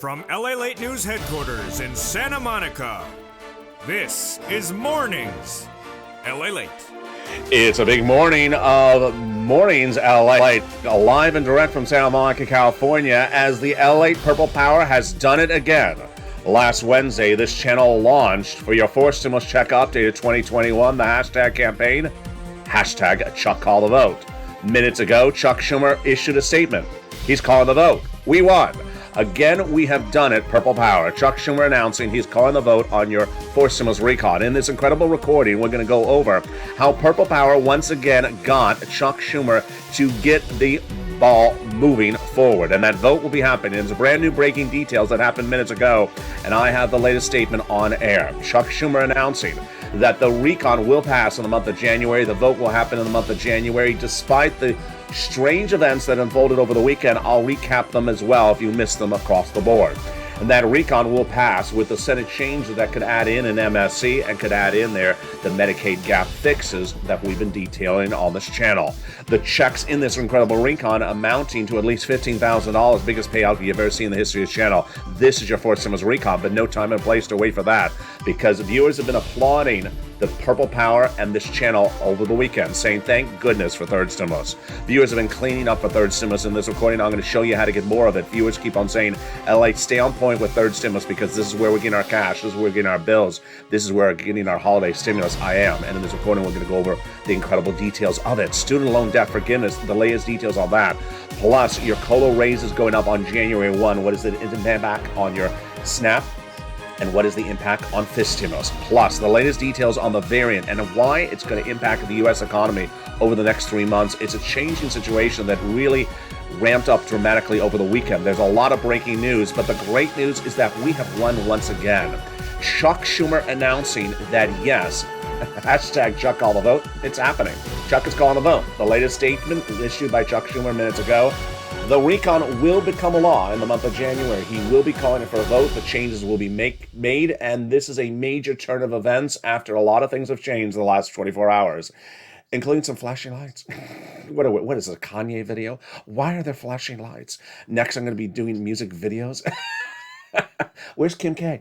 From LALATE News Headquarters in Santa Monica, this is Mornings LALATE. It's a big morning of Mornings LALATE, live and direct from Santa Monica, California, as the LALATE Purple Power has done it again. Last Wednesday, this channel launched for your 4 stimulus check updated 2021, the hashtag campaign, hashtag Chuck Call the Vote. Minutes ago, Chuck Schumer issued a statement. He's calling the vote. We won. Again, we have done it, Purple Power. Chuck Schumer announcing he's calling the vote on your 4 stimulus recon. In this incredible recording, we're going to go over how Purple Power once again got Chuck Schumer to get the ball moving forward. And that vote will be happening. It's brand new breaking details that happened minutes ago, and I have the latest statement on air. Chuck Schumer announcing that the recon will pass in the month of January. The vote will happen in the month of January, despite the strange events that unfolded over the weekend. I'll recap them as well if you missed them across the board. And that recon will pass with the Senate change that could add in an MSC and could add in there the Medicaid gap fixes that we've been detailing on this channel. The checks in this incredible recon amounting to at least $15,000, biggest payout you've ever seen in the history of this channel. This is your 4 stimulus recon, but no time and place to wait for that, because viewers have been applauding the Purple Power and this channel over the weekend, saying thank goodness for third stimulus. Viewers have been cleaning up for third stimulus in this recording. I'm going to show you how to get more of it. Viewers keep on saying, LA, stay on point with third stimulus, because this is where we're getting our cash, this is where we're getting our bills, this is where we're getting our holiday stimulus. I am. And in this recording, we're going to go over the incredible details of it. Student loan debt forgiveness, the latest details on that. Plus, your COLA raise is going up on January 1. What is the impact on your SNAP? And what is the impact on fifth stimulus? Plus, the latest details on the variant and why it's going to impact the U.S. economy over the next 3 months. It's a changing situation that really ramped up dramatically over the weekend. There's a lot of breaking news, but the great news is that we have won once again. Chuck Schumer announcing that, yes, hashtag Chuck Call the Vote, it's happening. Chuck is calling the vote. The latest statement issued by Chuck Schumer minutes ago. The recon will become a law in the month of January. He will be calling it for a vote. The changes will be made, and this is a major turn of events after a lot of things have changed in the last 24 hours, including some flashing lights. What is this, a Kanye video? Why are there flashing lights? Next, I'm going to be doing music videos. Where's Kim K?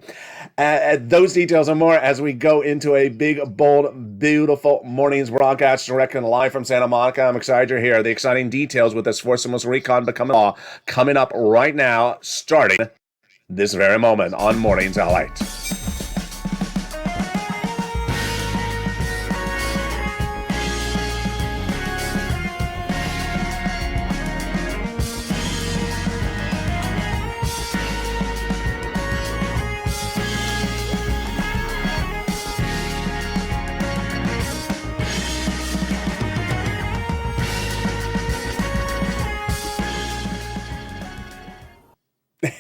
Those details and more as we go into a big, bold, beautiful morning's broadcast direct and live from Santa Monica. I'm excited you're here. The exciting details with this 4 stimulus recon becoming law coming up right now, starting this very moment on Mornings LALATE.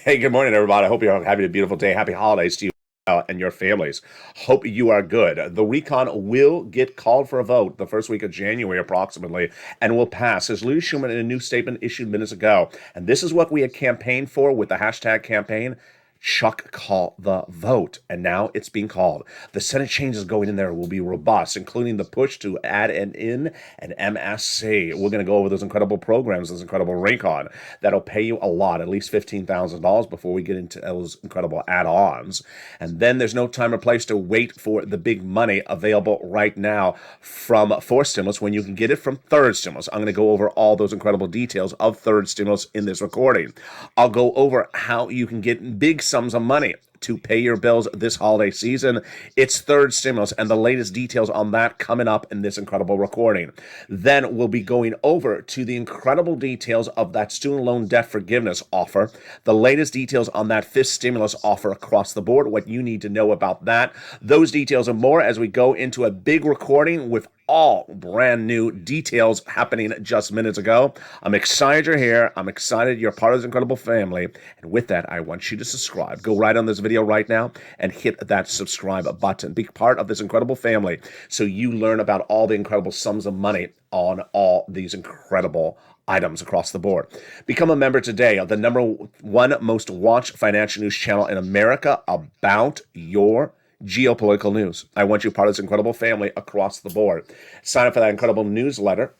Hey, good morning, everybody. I hope you're having a beautiful day. Happy holidays to you and your families. Hope you are good. The recon will get called for a vote the first week of January approximately, and will pass, as Louis Schumer in a new statement issued minutes ago. And this is what we had campaigned for with the hashtag campaign, Chuck Call the Vote, and now it's being called. The Senate changes going in there will be robust, including the push to add an MSC. We're going to go over those incredible programs, this incredible recon that'll pay you a lot, at least $15,000 before we get into those incredible add-ons. And then there's no time or place to wait for the big money available right now from 4 stimulus when you can get it from third stimulus. I'm going to go over all those incredible details of third stimulus in this recording. I'll go over how you can get big sums of money to pay your bills this holiday season. It's third stimulus, and the latest details on that coming up in this incredible recording. Then we'll be going over to the incredible details of that student loan debt forgiveness offer, the latest details on that fifth stimulus offer across the board, what you need to know about that, those details and more as we go into a big recording with all brand new details happening just minutes ago. I'm excited you're here. I'm excited you're part of this incredible family. And with that, I want you to subscribe. Go right on this video right now and hit that subscribe button. Be part of this incredible family so you learn about all the incredible sums of money on all these incredible items across the board. Become a member today of the #1 most watched financial news channel in America about your geopolitical news. I want you part of this incredible family across the board. Sign up for that incredible newsletter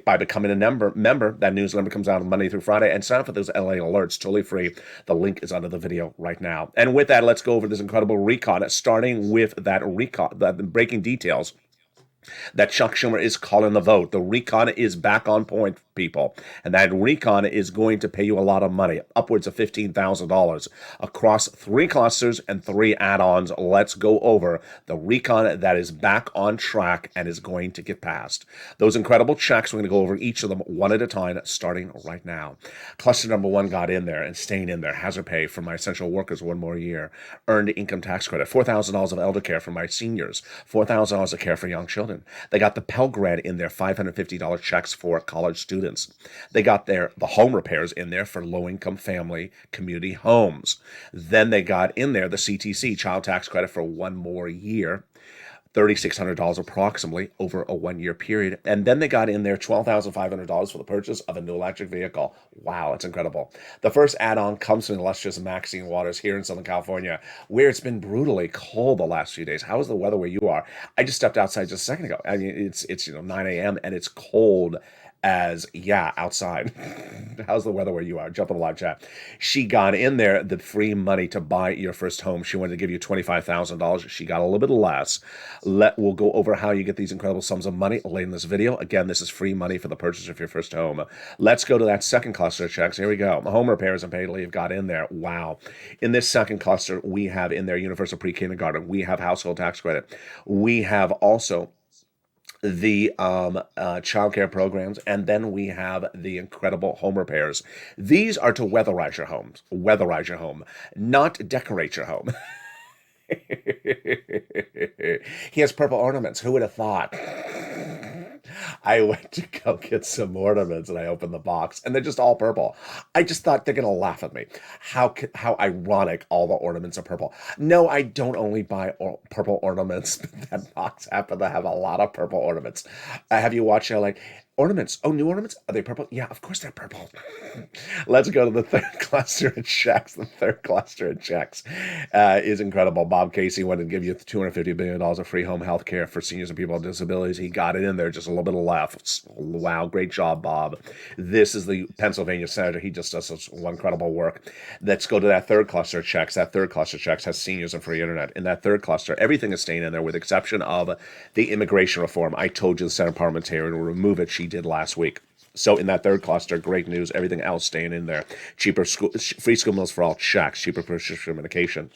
by becoming a member. That newsletter comes out on Monday through Friday, and sign up for those LA alerts, totally free. The link is under the video right now. And with that, let's go over this incredible recon, starting with that recon, the breaking details that Chuck Schumer is calling the vote. The recon is back on point, people. And that recon is going to pay you a lot of money, upwards of $15,000 across 3 clusters and 3 add-ons. Let's go over the recon that is back on track and is going to get passed. Those incredible checks, we're going to go over each of them one at a time, starting right now. Cluster number 1 got in there and staying in there. Hazard pay for my essential workers 1 more year. Earned income tax credit. $4,000 of elder care for my seniors. $4,000 of care for young children. They got the Pell Grant in there, $550 checks for college students. They got the home repairs in there for low-income family community homes. Then they got in there the CTC, child tax credit for 1 more year. $3,600 approximately over a 1-year period. And then they got in there $12,500 for the purchase of a new electric vehicle. Wow, it's incredible. The first add-on comes from the illustrious Maxine waters here in Southern California, where it's been brutally cold the last few days. How is the weather where you are? I just stepped outside just a second ago. I mean, it's 9 a.m. and it's cold as, outside. How's the weather where you are? Jump in the live chat. She got in there the free money to buy your first home. She wanted to give you $25,000. She got a little bit less. We'll go over how you get these incredible sums of money later in this video. Again, this is free money for the purchase of your first home. Let's go to that second cluster of checks. Here we go. Home repairs and paid leave got in there. Wow. In this second cluster, we have in there universal pre-kindergarten. We have household tax credit. We have also the child care programs, and then we have the incredible home repairs. These are to weatherize your home, not decorate your home. He has purple ornaments. Who would have thought? I went to go get some ornaments and I opened the box and they're just all purple. I just thought they're going to laugh at me. How ironic all the ornaments are purple. No, I don't only buy purple ornaments. That box happened to have a lot of purple ornaments. Have you watched ornaments? Oh, new ornaments? Are they purple? Yeah, of course they're purple. Let's go to the third cluster of checks. The third cluster of checks is incredible. Bob Casey wanted to give you $250 billion of free home health care for seniors and people with disabilities. He got it in there, just a little bit of left. Wow, great job, Bob. This is the Pennsylvania senator. He just does such incredible work. Let's go to that third cluster of checks. That third cluster of checks has seniors and free internet. In that third cluster, everything is staying in there with the exception of the immigration reform. I told you the Senate parliamentarian will remove it. She did last week. So in that third cluster, great news. Everything else staying in there. Free school meals for all checks. Cheaper prescription medication.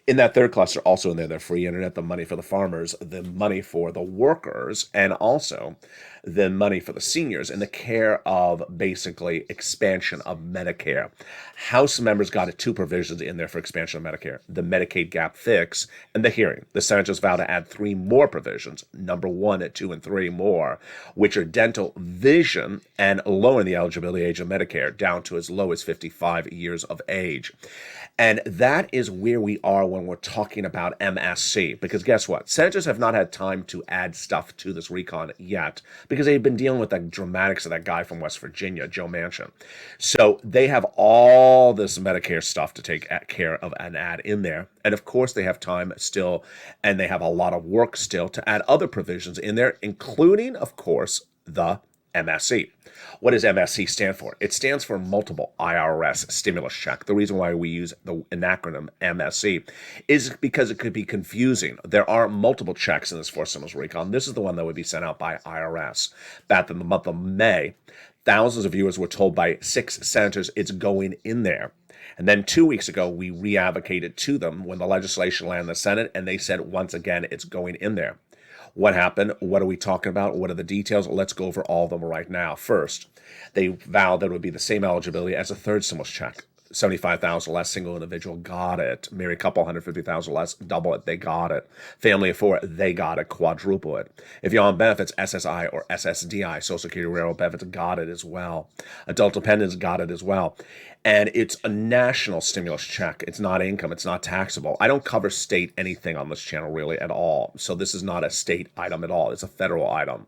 In that third cluster, also in there, the free internet, the money for the farmers, the money for the workers, and also the money for the seniors and the care of basically expansion of Medicare. House members got 2 provisions in there for expansion of Medicare, the Medicaid gap fix and the hearing. The Senate just vowed to add 3 more provisions, number 1, 2, and 3 more, which are dental, vision, and lowering the eligibility age of Medicare down to as low as 55 years of age. And that is where we are when we're talking about MSC. Because guess what? Senators have not had time to add stuff to this recon yet because they've been dealing with the dramatics of that guy from West Virginia, Joe Manchin. So they have all this Medicare stuff to take care of and add in there. And of course, they have time still, and they have a lot of work still to add other provisions in there, including, of course, the MSC. What does MSC stand for? It stands for Multiple IRS Stimulus Check. The reason why we use the acronym MSC is because it could be confusing. There are multiple checks in this fourth stimulus recon. This is the one that would be sent out by IRS. Back in the month of May, thousands of viewers were told by 6 senators it's going in there. And then 2 weeks ago, we re-advocated to them when the legislation landed in the Senate, and they said, once again, it's going in there. What happened? What are we talking about? What are the details? Let's go over all of them right now. First, they vowed that it would be the same eligibility as a third stimulus check. 75,000 less, single individual, got it. Married couple, 150,000 less, double it, they got it. Family of 4, they got it, quadruple it. If you're on benefits, SSI or SSDI, Social Security Railroad benefits, got it as well. Adult dependents got it as well. And it's a national stimulus check. It's not income. It's not taxable. I don't cover state anything on this channel really at all. So this is not a state item at all. It's a federal item.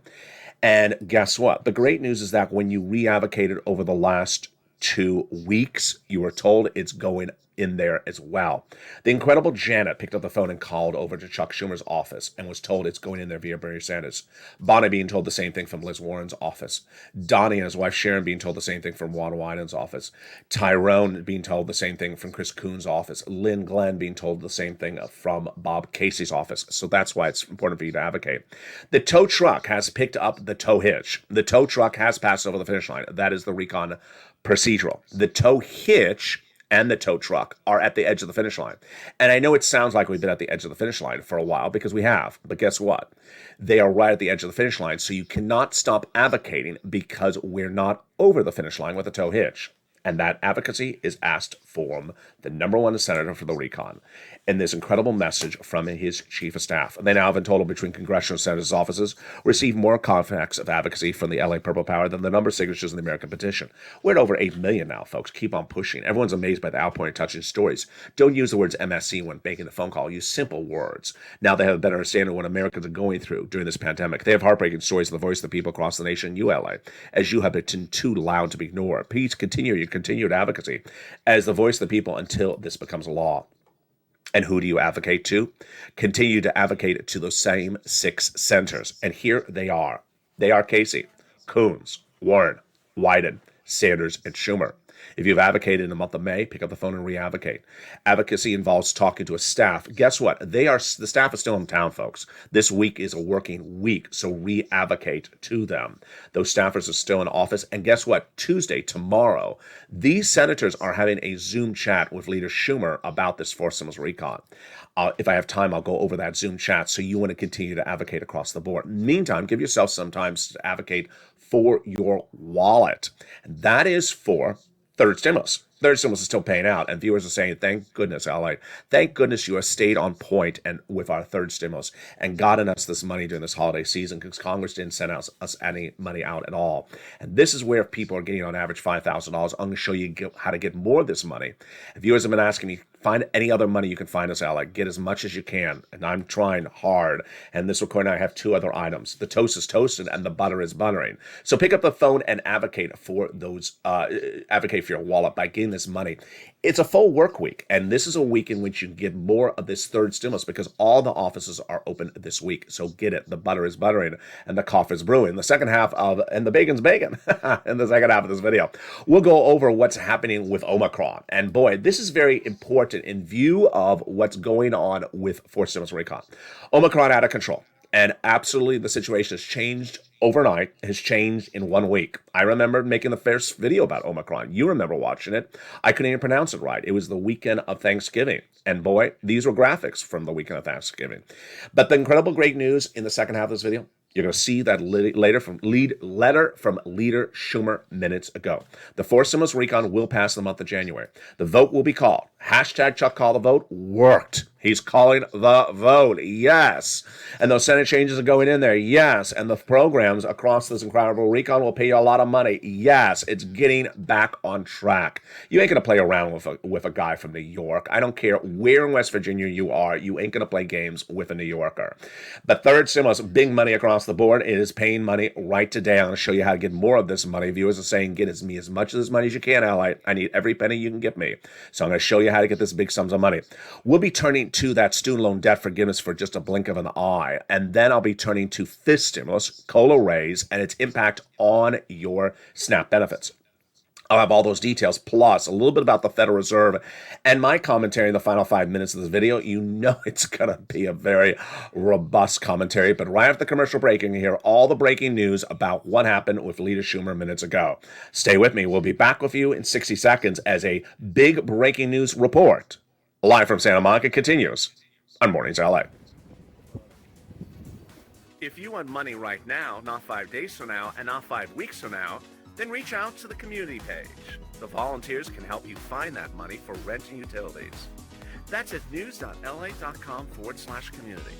And guess what? The great news is that when you re-advocated over the last 2 weeks, you were told it's going in there as well. The incredible Janet picked up the phone and called over to Chuck Schumer's office and was told it's going in there via Bernie Sanders. Bonnie being told the same thing from Liz Warren's office. Donnie and his wife Sharon being told the same thing from Ron Wyden's office. Tyrone being told the same thing from Chris Coon's office. Lynn Glenn being told the same thing from Bob Casey's office. So that's why it's important for you to advocate. The tow truck has picked up the tow hitch. The tow truck has passed over the finish line. That is the recon procedural. The tow hitch and the tow truck are at the edge of the finish line. And I know it sounds like we've been at the edge of the finish line for a while, because we have. But guess what? They are right at the edge of the finish line, so you cannot stop advocating because we're not over the finish line with the tow hitch. And that advocacy is asked from the number one senator for the recon in this incredible message from his chief of staff. They now have in total, between congressional senators' offices, received more contacts of advocacy from the LA Purple Power than the number of signatures in the American petition. We're at over 8 million now, folks. Keep on pushing. Everyone's amazed by the outpouring, touching stories. Don't use the words MSC when making the phone call. Use simple words. Now they have a better understanding of what Americans are going through during this pandemic. They have heartbreaking stories of the voice of the people across the nation, you LA, as you have been too loud to be ignored. Please continue your continued advocacy as the voice of the people until this becomes law. And who do you advocate to? Continue to advocate to those same 6 senators. And here they are. They are Casey, Coons, Warren, Wyden, Sanders, and Schumer. If you've advocated in the month of May, pick up the phone and re-advocate. Advocacy involves talking to a staff. Guess what? The staff is still in town, folks. This week is a working week, so re-advocate to them. Those staffers are still in office. And guess what? Tuesday, tomorrow, these senators are having a Zoom chat with Leader Schumer about this forced stimulus recon. If I have time, I'll go over that Zoom chat, so you want to continue to advocate across the board. Meantime, give yourself some time to advocate for your wallet. That is for third stimulus. Third stimulus is still paying out, and viewers are saying, thank goodness, LA. Thank goodness you have stayed on point and with our third stimulus and gotten us this money during this holiday season, because Congress didn't send us any money out at all. And this is where people are getting on average $5,000. I'm going to show you how to get more of this money. Viewers have been asking me, find any other money you can find us, Alec. Get as much as you can. And I'm trying hard. And this recording, I have 2 other items. The toast is toasted and the butter is buttering. So pick up the phone and advocate for those, advocate for your wallet by getting this money. It's a full work week. And this is a week in which you can get more of this third stimulus, because all the offices are open this week. So get it. The butter is buttering and the coffee is brewing. The second half of, and the bacon's bacon in the second half of this video. We'll go over what's happening with Omicron. And boy, this is very important in view of what's going on with forced stimulus recon. Omicron out of control. And absolutely the situation has changed overnight, has changed in 1 week. I remember making the first video about Omicron. You remember watching it. I couldn't even pronounce it right. It was the weekend of Thanksgiving. And boy, these were graphics from the weekend of Thanksgiving. But the incredible great news in the second half of this video, you're going to see that letter from Leader Schumer minutes ago. The forced stimulus recon will pass the month of January. The vote will be called. Hashtag Chuck Call the Vote worked. He's calling the vote. Yes. And those Senate changes are going in there. Yes. And the programs across this incredible recon will pay you a lot of money. Yes. It's getting back on track. You ain't going to play around with a guy from New York. I don't care where in West Virginia you are. You ain't going to play games with a New Yorker. But third stimulus, big money across the board. It is paying money right today. I'm going to show you how to get more of this money. Viewers are saying, get me as much of this money as you can, Ally. I need every penny you can give me. So I'm going to show you how to get this big sums of money. We'll be turning to that student loan debt forgiveness for just a blink of an eye. And then I'll be turning to fifth stimulus, COLA raise, and its impact on your SNAP benefits. I'll have all those details, plus a little bit about the Federal Reserve and my commentary in the final 5 minutes of this video. You know it's going to be a very robust commentary, but right after the commercial break, you can hear all the breaking news about what happened with Leader Schumer minutes ago. Stay with me. We'll be back with you in 60 seconds as a big breaking news report live from Santa Monica continues on Mornings LA. If you want money right now, not 5 days from now, and not 5 weeks from now, then reach out to the community page. The volunteers can help you find that money for rent and utilities. That's at news.la.com/community.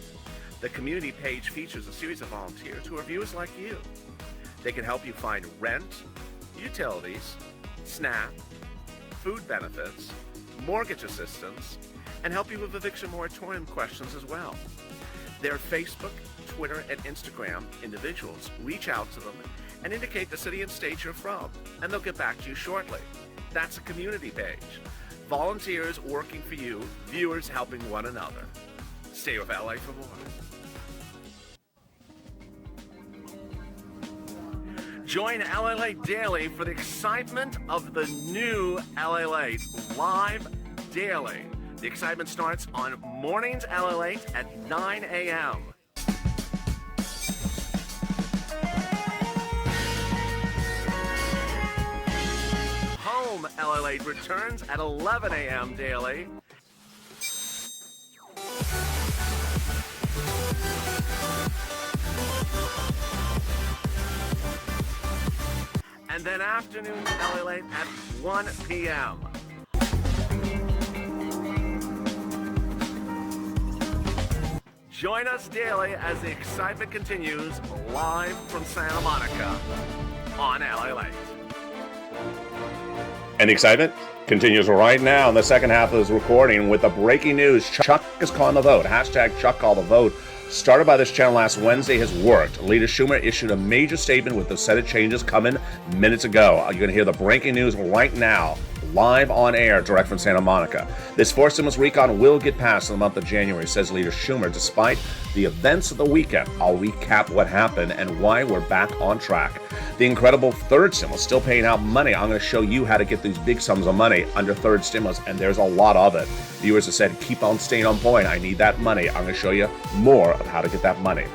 The community page features a series of volunteers who are viewers like you. They can help you find rent, utilities, SNAP, food benefits, mortgage assistance, and help you with eviction moratorium questions as well. Their Facebook, Twitter, and Instagram individuals reach out to them and indicate the city and state you're from, and they'll get back to you shortly. That's a community page. volunteers working for you, viewers helping one another. Stay with LA for more. Join LALATE daily for the excitement of the new LALATE live daily. The excitement starts on Mornings LALATE at 9 a.m. Home LALATE returns at 11 a.m. daily. And then afternoon LALATE at 1 p.m. Join us daily as the excitement continues live from Santa Monica on LALATE. And the excitement continues right now in the second half of this recording with the breaking news. Chuck is calling the vote. Hashtag Chuck call the vote. Started by this channel last Wednesday has worked. Leader Schumer issued a major statement with the Senate changes coming minutes ago. You're going to hear the breaking news right now, live on air, direct from Santa Monica. This fourth stimulus recon will get passed in the month of January, says Leader Schumer. Despite the events of the weekend, I'll recap what happened and why we're back on track. The incredible third stimulus still paying out money. I'm going to show you how to get these big sums of money under third stimulus, and there's a lot of it. Viewers have said, keep on staying on point. I need that money. I'm going to show you more of how to get that money.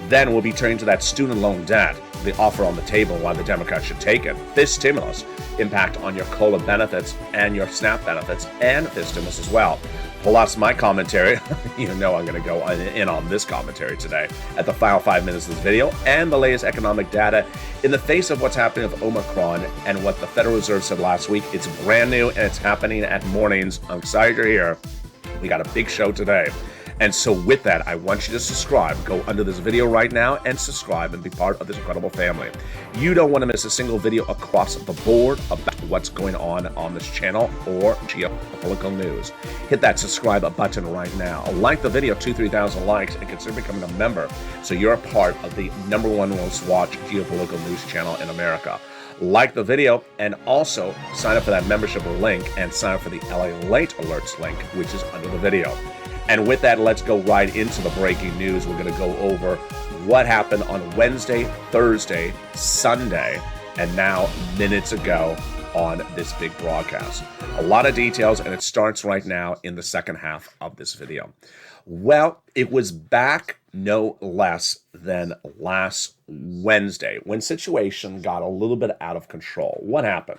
Then we'll be turning to that student loan debt, the offer on the table, why the Democrats should take it. This stimulus impact on your COLA benefits and your SNAP benefits, and this stimulus as well. Plus my commentary. You know I'm going to go in on this commentary today at the final 5 minutes of this video, and the latest economic data in the face of what's happening with Omicron and what the Federal Reserve said last week. It's brand new and it's happening at Mornings. I'm excited you're here. We got a big show today. And so with that, I want you to subscribe. Go under this video right now and subscribe and be part of this incredible family. You don't want to miss a single video across the board about what's going on this channel or geopolitical news. Hit that subscribe button right now. Like the video, 2,000-3,000 likes, and consider becoming a member so you're a part of the #1 most watched geopolitical news channel in America. Like the video and also sign up for that membership link and sign up for the LALATE alerts link, which is under the video. And with that, let's go right into the breaking news. We're going to go over what happened on Wednesday, Thursday, Sunday, and now minutes ago on this big broadcast. A lot of details, and it starts right now in the second half of this video. Well, it was back no less than last Wednesday when situation got a little bit out of control. What happened?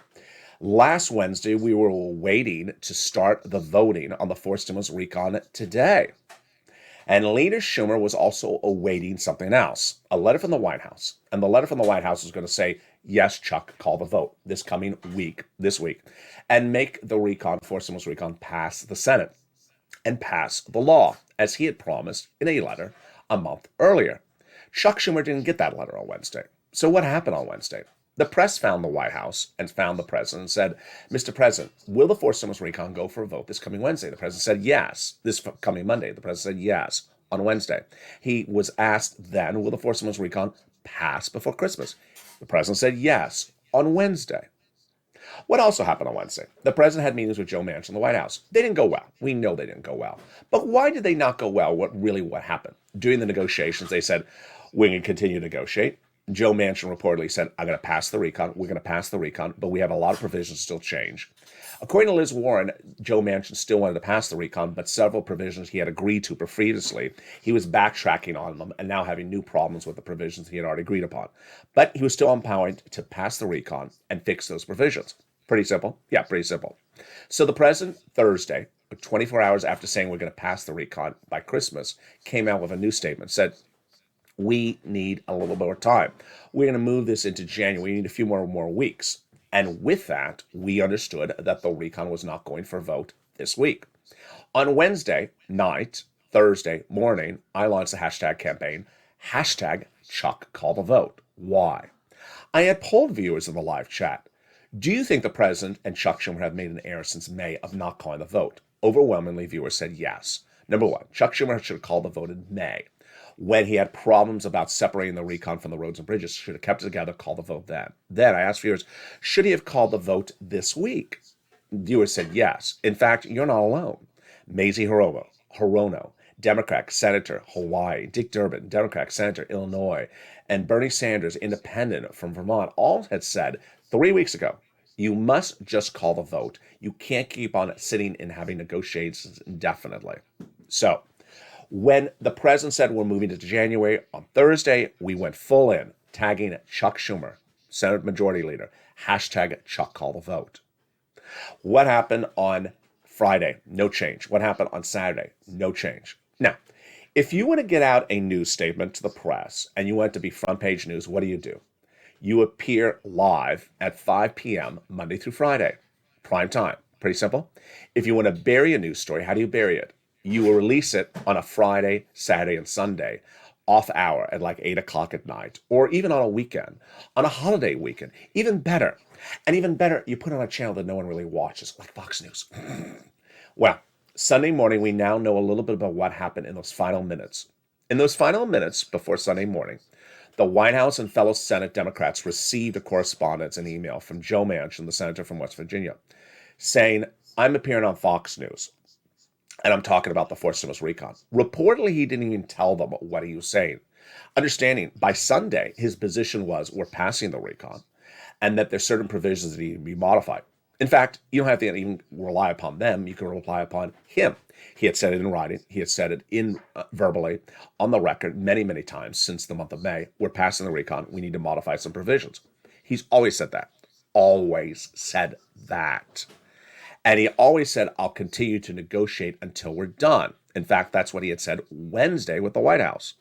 Last Wednesday, we were waiting to start the voting on the fourth stimulus recon today. And Leader Schumer was also awaiting something else, a letter from the White House. And the letter from the White House is going to say, yes, Chuck, call the vote this coming week, and make the fourth stimulus recon pass the Senate and pass the law, as he had promised in a letter a month earlier. Chuck Schumer didn't get that letter on Wednesday. So what happened on Wednesday? The press found the White House and found the president and said, Mr. President, will the fourth stimulus recon go for a vote this coming Wednesday? The president said yes. This coming Monday, the president said yes on Wednesday. He was asked then, will the fourth stimulus recon pass before Christmas? The president said yes on Wednesday. What also happened on Wednesday? The president had meetings with Joe Manchin in the White House. They didn't go well. We know they didn't go well. But why did they not go well? What happened? During the negotiations, they said, we're going to continue to negotiate. Joe Manchin reportedly said, I'm going to pass the recon. We're going to pass the recon, but we have a lot of provisions still change. According to Liz Warren, Joe Manchin still wanted to pass the recon, but several provisions he had agreed to previously, he was backtracking on them and now having new problems with the provisions he had already agreed upon. But he was still empowered to pass the recon and fix those provisions. Pretty simple. Yeah, pretty simple. So the president, Thursday, 24 hours after saying we're going to pass the recon by Christmas, came out with a new statement, said, we need a little more time. We're going to move this into January. We need a few more weeks. And with that, we understood that the recon was not going for a vote this week. On Wednesday night, Thursday morning, I launched the hashtag campaign, hashtag Chuck Call the Vote. Why? I had polled viewers in the live chat. Do you think the president and Chuck Schumer have made an error since May of not calling the vote? Overwhelmingly, viewers said yes. Number one, Chuck Schumer should have called the vote in May, when he had problems about separating the recon from the roads and bridges. Should have kept it together, called the vote then. Then I asked viewers, should he have called the vote this week? Viewers said yes. In fact, you're not alone. Mazie Hirono, Democrat Senator, Hawaii, Dick Durbin, Democrat Senator, Illinois, and Bernie Sanders, Independent from Vermont, all had said 3 weeks ago, you must just call the vote. You can't keep on sitting and having negotiations indefinitely. So, when the president said we're moving to January, on Thursday, we went full in, tagging Chuck Schumer, Senate Majority Leader, hashtag Chuck Call the Vote. What happened on Friday? No change. What happened on Saturday? No change. Now, if you want to get out a news statement to the press and you want it to be front page news, what do? You appear live at 5 p.m. Monday through Friday, prime time. Pretty simple. If you want to bury a news story, how do you bury it? You will release it on a Friday, Saturday, and Sunday, off hour at like 8 o'clock at night, or even on a weekend, on a holiday weekend. Even better. And even better, you put on a channel that no one really watches, like Fox News. Well, Sunday morning, we now know a little bit about what happened in those final minutes. In those final minutes before Sunday morning, the White House and fellow Senate Democrats received a correspondence and email from Joe Manchin, the senator from West Virginia, saying, I'm appearing on Fox News, and I'm talking about the forced stimulus recon. Reportedly, he didn't even tell them what he was saying. Understanding, by Sunday, his position was, we're passing the recon, and that there's certain provisions that need to be modified. In fact, you don't have to even rely upon them. You can rely upon him. He had said it in writing. He had said it in verbally on the record many, many times since the month of May. We're passing the recon. We need to modify some provisions. He's always said that. Always said that. And he always said, I'll continue to negotiate until we're done. In fact, that's what he had said Wednesday with the White House.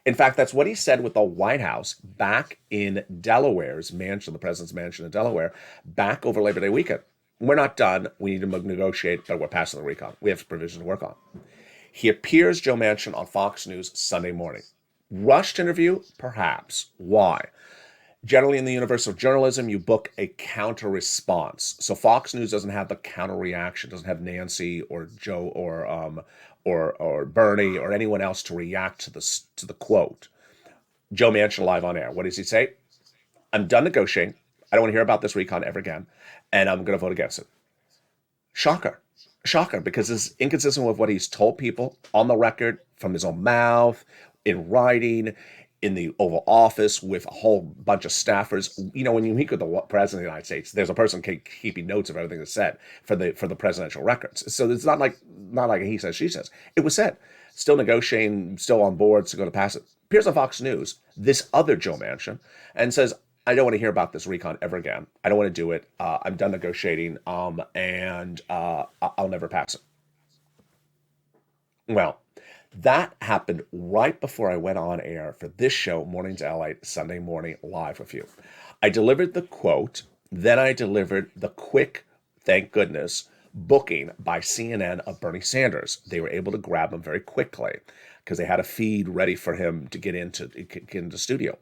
In fact, that's what he said with the White House back in Delaware's mansion, the president's mansion in Delaware, back over Labor Day weekend. We're not done. We need to negotiate, but we're passing the recon. We have provision to work on. He appears, Joe Manchin, on Fox News Sunday morning. Rushed interview? Perhaps. Why? Generally, in the universe of journalism, you book a counter response. So Fox News doesn't have the counter reaction, doesn't have Nancy or Joe or Bernie or anyone else to react to the quote. Joe Manchin live on air. What does he say? I'm done negotiating. I don't want to hear about this recon ever again, and I'm going to vote against it. Shocker. Shocker, because it's inconsistent with what he's told people on the record, from his own mouth, in writing, in the Oval Office with a whole bunch of staffers. You know, when you meet with the president of the United States, there's a person keeping notes of everything that's said for the presidential records. So it's not like he says, she says. It was said. Still negotiating, still on board to go to pass it. Appears on Fox News, this other Joe Manchin, and says, I don't want to hear about this recon ever again. I don't want to do it. I'm done negotiating, and I'll never pass it. Well, that happened right before I went on air for this show, Mornings LA, Sunday morning, live with you. I delivered the quote, then I delivered the quick, thank goodness, booking by CNN of Bernie Sanders. They were able to grab him very quickly because they had a feed ready for him to get into the studio.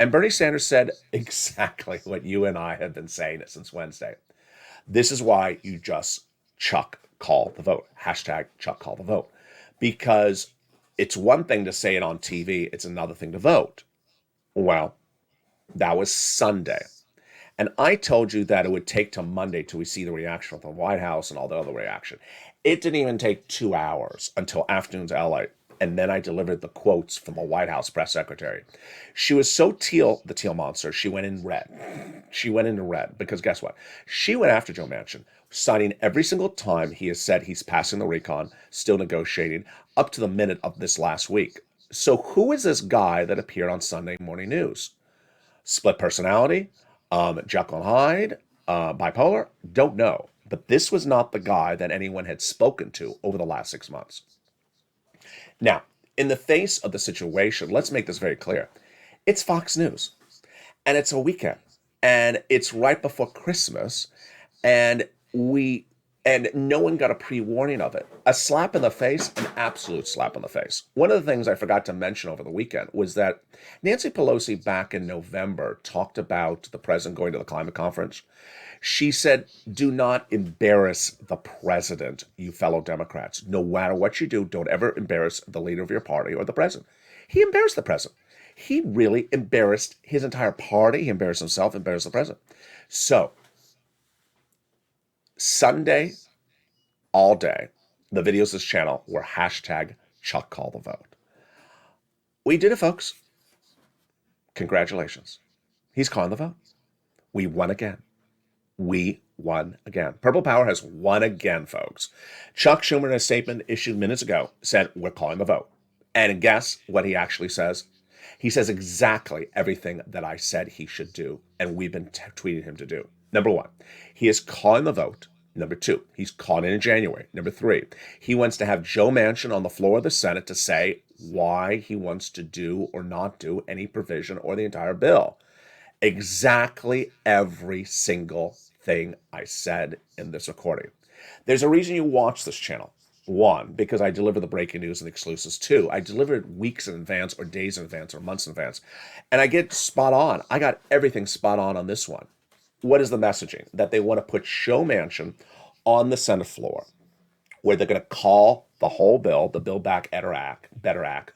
And Bernie Sanders said exactly what you and I have been saying since Wednesday. This is why you just Chuck call the vote. Hashtag Chuck call the vote. Because it's one thing to say it on TV, it's another thing to vote. Well, that was Sunday. And I told you that it would take till Monday till we see the reaction from the White House and all the other reaction. It didn't even take 2 hours until afternoon's LA. And then I delivered the quotes from the White House press secretary. She was so the teal monster, she went in red. She went into red because guess what? She went after Joe Manchin, signing every single time he has said he's passing the recon, still negotiating, up to the minute of this last week. So who is this guy that appeared on Sunday Morning News? Split personality? Jekyll and Hyde? Bipolar? Don't know. But this was not the guy that anyone had spoken to over the last 6 months. Now, in the face of the situation, let's make this very clear. It's Fox News, and it's a weekend, and it's right before Christmas, and no one got a pre-warning of it. A slap in the face, an absolute slap in the face. One of the things I forgot to mention over the weekend was that Nancy Pelosi back in November talked about the president going to the climate conference. She said, do not embarrass the president, you fellow Democrats. No matter what you do, don't ever embarrass the leader of your party or the president. He embarrassed the president. He really embarrassed his entire party. He embarrassed himself, embarrassed the president. So, Sunday, all day, the videos of this channel were hashtag Chuck Call the Vote. We did it, folks. Congratulations. He's calling the vote. We won again. We won again. Purple Power has won again, folks. Chuck Schumer, in a statement issued minutes ago, said, we're calling the vote. And guess what he actually says? He says exactly everything that I said he should do, and we've been tweeting him to do. Number one, he is calling the vote. Number two, he's calling it in January. Number three, he wants to have Joe Manchin on the floor of the Senate to say why he wants to do or not do any provision or the entire bill. Exactly every single thing I said in this recording. There's a reason you watch this channel. One, because I deliver the breaking news and exclusives. Two, I deliver it weeks in advance or days in advance or months in advance. And I get spot on. I got everything spot on this one. What is the messaging? That they want to put Joe Manchin on the Senate floor, where they're going to call the whole bill, the Build Back Better Act,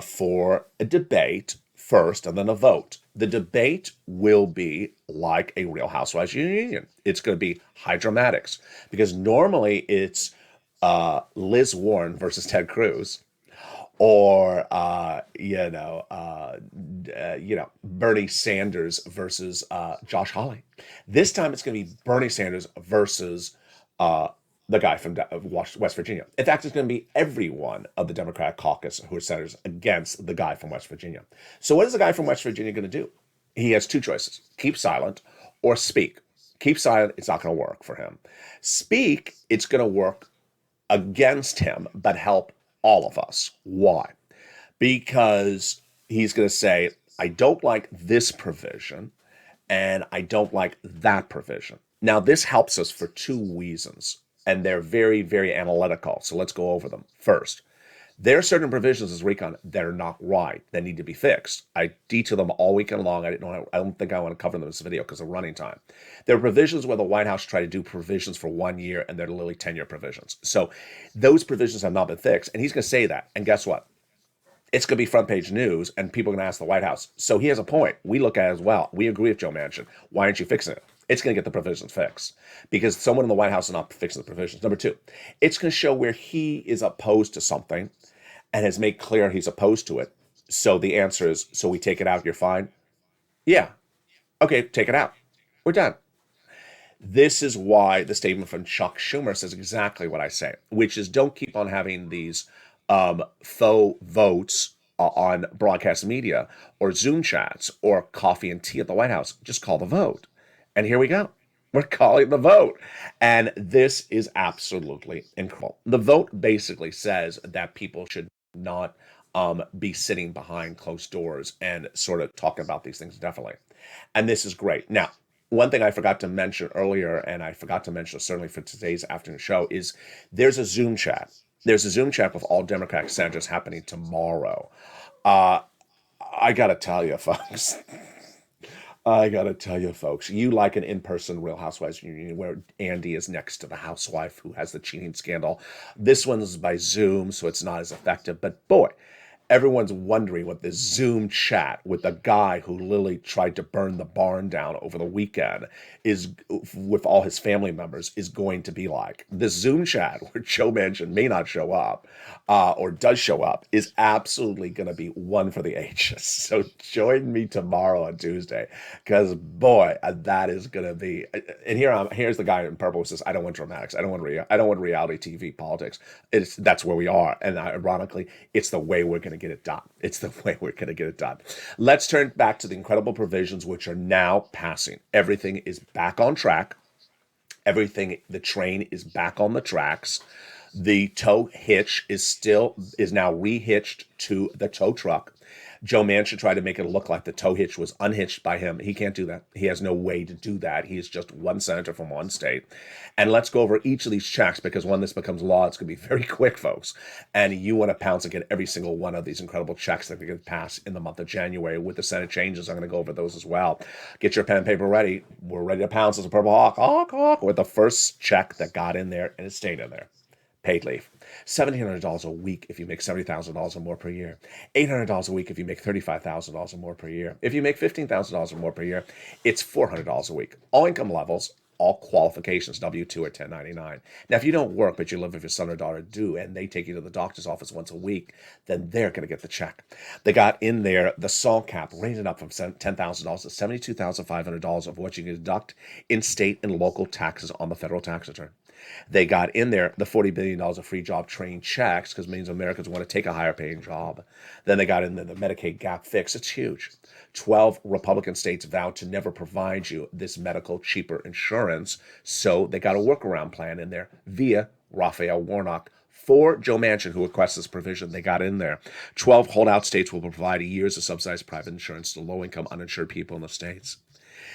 for a debate first and then a vote. The debate will be like a Real Housewives reunion. It's going to be high dramatics, because normally it's Liz Warren versus Ted Cruz, or Bernie Sanders versus Josh Hawley. This time it's going to be Bernie Sanders versus the guy from West Virginia. In fact, it's going to be every one of the Democratic caucus who are senators against the guy from West Virginia. So what is the guy from West Virginia going to do? He has two choices: keep silent or speak. Keep silent, it's not going to work for him. Speak, it's going to work against him, but help all of us. Why? Because he's going to say, I don't like this provision, and I don't like that provision. Now, this helps us for two reasons, and they're very, very analytical. So let's go over them. First, there are certain provisions as recon that are not right, that need to be fixed. I detail them all weekend long. I don't think I want to cover them in this video because of running time. There are provisions where the White House tried to do provisions for 1 year, and they're literally 10-year provisions. So those provisions have not been fixed, and he's going to say that. And guess what? It's going to be front page news, and people are going to ask the White House. So he has a point. We look at it as well. We agree with Joe Manchin. Why aren't you fixing it? It's going to get the provisions fixed, because someone in the White House is not fixing the provisions. Number two, it's going to show where he is opposed to something and has made clear he's opposed to it. So the answer is, so we take it out, you're fine? Yeah. Okay, take it out. We're done. This is why the statement from Chuck Schumer says exactly what I say, which is, don't keep on having these faux votes on broadcast media or Zoom chats or coffee and tea at the White House. Just call the vote. And here we go. We're calling the vote. And this is absolutely incredible. The vote basically says that people should not be sitting behind closed doors and sort of talking about these things definitely. And this is great. Now, one thing I forgot to mention earlier, and I forgot to mention certainly for today's afternoon show, is there's a Zoom chat. There's a Zoom chat with all Democratic senators happening tomorrow. I got to tell you, folks. You like an in-person Real Housewives reunion where Andy is next to the housewife who has the cheating scandal. This one's by Zoom, so it's not as effective. But boy, everyone's wondering what this Zoom chat with the guy who literally tried to burn the barn down over the weekend is, with all his family members, is going to be like. This Zoom chat where Joe Manchin may not show up or does show up is absolutely going to be one for the ages. So join me tomorrow on Tuesday, because boy, that is going to be. And here's the guy in purple who says, "I don't want dramatics. I don't want reality TV politics." That's where we are, and ironically, it's the way we're going to get it done. It's the way we're going to get it done. Let's turn back to the incredible provisions which are now passing. Everything is back on track. The train is back on the tracks. The tow hitch is now rehitched to the tow truck. Joe Manchin tried to make it look like the tow hitch was unhitched by him. He can't do that. He has no way to do that. He is just one senator from one state. And let's go over each of these checks, because when this becomes law, it's going to be very quick, folks. And you want to pounce and get every single one of these incredible checks that are going to pass in the month of January with the Senate changes. I'm going to go over those as well. Get your pen and paper ready. We're ready to pounce as a purple hawk, with the first check that got in there, and it stayed in there. Paid leave. $1,700 a week if you make $70,000 or more per year. $800 a week if you make $35,000 or more per year. If you make $15,000 or more per year, it's $400 a week. All income levels, all qualifications, W-2 or 1099. Now, if you don't work, but you live with your son or daughter do, and they take you to the doctor's office once a week, then they're going to get the check. They got in there the SALT cap rated up from $10,000 to $72,500 of what you can deduct in state and local taxes on the federal tax return. They got in there the $40 billion of free job training checks because millions of Americans want to take a higher paying job. Then they got in there the Medicaid gap fix. It's huge. 12 Republican states vowed to never provide you this medical cheaper insurance. So they got a workaround plan in there via Raphael Warnock. For Joe Manchin, who requests this provision, they got in there. 12 holdout states will provide years of subsidized private insurance to low-income uninsured people in the states.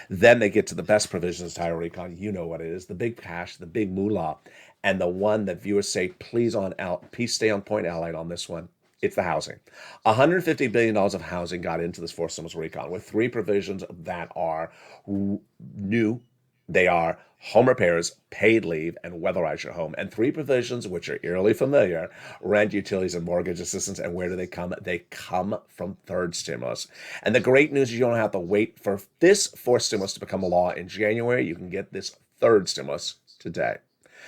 Then they get to the best provisions, Tyler Recon. You know what it is. The big cash, the big moolah, and the one that viewers say, please stay on point, LALATE, on this one. It's the housing. $150 billion of housing got into this fourth stimulus recon with three provisions that are new. They are home repairs, paid leave, and weatherize your home. And three provisions, which are eerily familiar: rent, utilities, and mortgage assistance. And where do they come? They come from third stimulus. And the great news is you don't have to wait for this fourth stimulus to become a law in January. You can get this third stimulus today.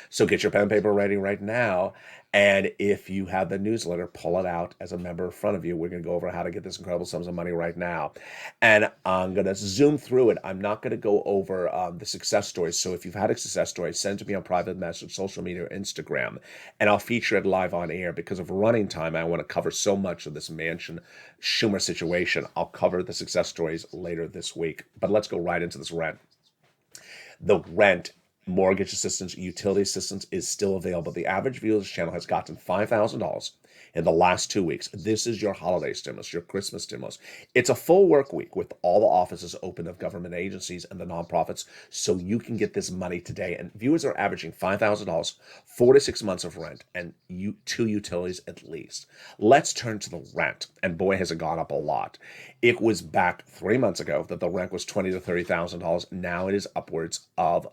So get your pen and paper ready right now. And if you have the newsletter, pull it out as a member in front of you. We're going to go over how to get this incredible sums of money right now. And I'm going to zoom through it. I'm not going to go over the success stories. So if you've had a success story, send it to me on private message, social media, or Instagram, and I'll feature it live on air. Because of running time, I want to cover so much of this Manchin-Schumer situation. I'll cover the success stories later this week. But let's go right into this rent. The rent, mortgage assistance, utility assistance is still available. The average viewer of this channel has gotten $5,000 in the last 2 weeks. This is your holiday stimulus, your Christmas stimulus. It's a full work week with all the offices open of government agencies and the nonprofits, so you can get this money today. And viewers are averaging $5,000, 4 to 6 months of rent, and 2 utilities at least. Let's turn to the rent, and boy, has it gone up a lot. It was back 3 months ago that the rent was $20,000 to $30,000. Now it is upwards of